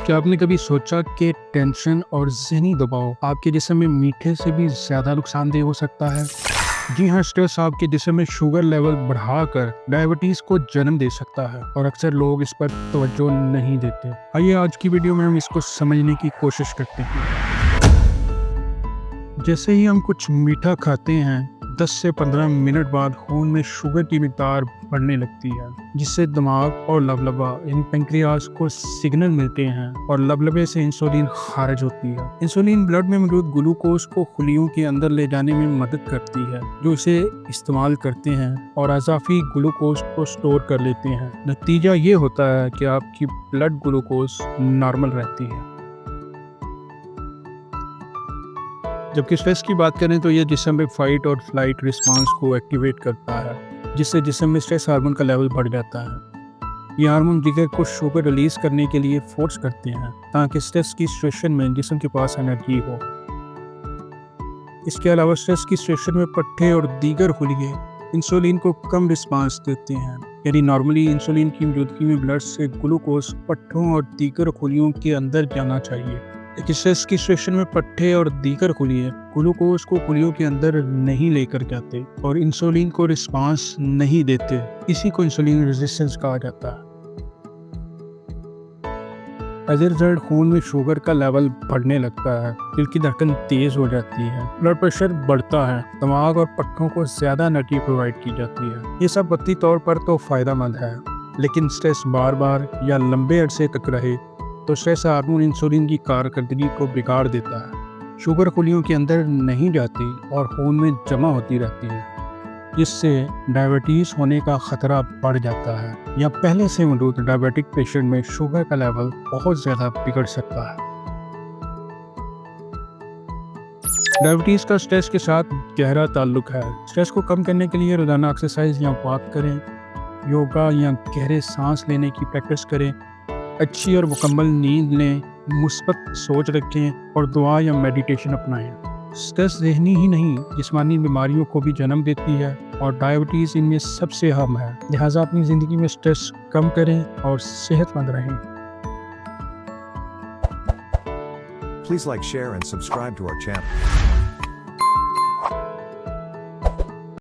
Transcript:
क्या आपने कभी सोचा कि टेंशन और ज़हनी दबाव आपके जिस्म में मीठे से भी ज़्यादा नुकसानदेह हो सकता है? जी हाँ, स्ट्रेस आपके जिस्म में शुगर लेवल बढ़ाकर डायबिटीज़ को जन्म दे सकता है और अक्सर लोग इस पर तवज्जो नहीं देते। आइए आज की वीडियो में हम इसको समझने की कोशिश करते हैं। जैसे ही हम कुछ मीठा खाते हैं 10 से 15 मिनट बाद खून में शुगर की मिकदार बढ़ने लगती है, जिससे दिमाग और लबलबा यानी पेंक्रियाज को सिग्नल मिलते हैं और लबलबे से इंसुलिन खारिज होती है। इंसुलिन ब्लड में मौजूद ग्लूकोज को खुलियों के अंदर ले जाने में मदद करती है, जो इसे इस्तेमाल करते हैं और इजाफी ग्लूकोज को स्टोर कर लेते हैं। नतीजा ये होता है कि आपकी ब्लड ग्लूकोज नॉर्मल रहती है। जबकि स्ट्रेस की बात करें तो यह जिस्म में फाइट और फ्लाइट रिस्पांस को एक्टिवेट करता है, जिससे जिस्म में स्ट्रेस हार्मोन का लेवल बढ़ जाता है। ये हार्मोन जिगर को शुगर रिलीज करने के लिए फोर्स करते हैं ताकि स्ट्रेस की सिचुएशन में जिस्म के पास एनर्जी हो। इसके अलावा स्ट्रेस की सिचुएशन में पट्टे और दीगर खुलिये इंसुलिन को कम रिस्पांस देते हैं, यानी नॉर्मली इंसुलिन की मौजूदगी में ब्लड से ग्लूकोज पट्टों और दीगर खुलियों के अंदर जाना चाहिए। लेकिन स्ट्रेस की सिचुएशन में पट्टे और दीगर खुलिये ग्लूकोज को खुलियों के अंदर नहीं लेकर जाते और इंसुलिन को रिस्पांस नहीं देते। इसी को इंसुलिन रेजिस्टेंस कहा जाता है। एज ए रिजल्ट खून में शुगर का लेवल बढ़ने लगता है, दिल की धड़कन तेज हो जाती है, ब्लड प्रेशर बढ़ता है, दिमाग और पट्टों को ज्यादा एनर्जी प्रोवाइड की जाती है। ये सब वक्ती तौर पर तो फायदेमंद है, लेकिन स्ट्रेस बार बार या लंबे अरसे तक रहे तो स्ट्रेस हार्मोन इंसुलिन की कारकर्दगी को बिगाड़ देता है। शुगर खुलियों के अंदर नहीं जाती और खून में जमा होती रहती है, जिससे डायबिटीज़ होने का खतरा बढ़ जाता है या पहले से मौजूद डायबिटिक पेशेंट में शुगर का लेवल बहुत ज़्यादा बिगड़ सकता है। डायबिटीज़ का स्ट्रेस के साथ गहरा ताल्लुक है। स्ट्रेस को कम करने के लिए रोज़ाना एक्सरसाइज या वॉक करें, योगा या गहरे सांस लेने की प्रैक्टिस करें, अच्छी और मुकम्मल नींद लें, मुस्बत सोच रखें और दुआ या मेडिटेशन अपनाएं। स्ट्रेस ज़हनी ही नहीं जिस्मानी बीमारियों को भी जन्म देती है और डायबिटीज़ इनमें सबसे अहम है। लिहाजा अपनी ज़िंदगी में स्ट्रेस कम करें और सेहतमंद रहें। Please like, share and subscribe to our channel.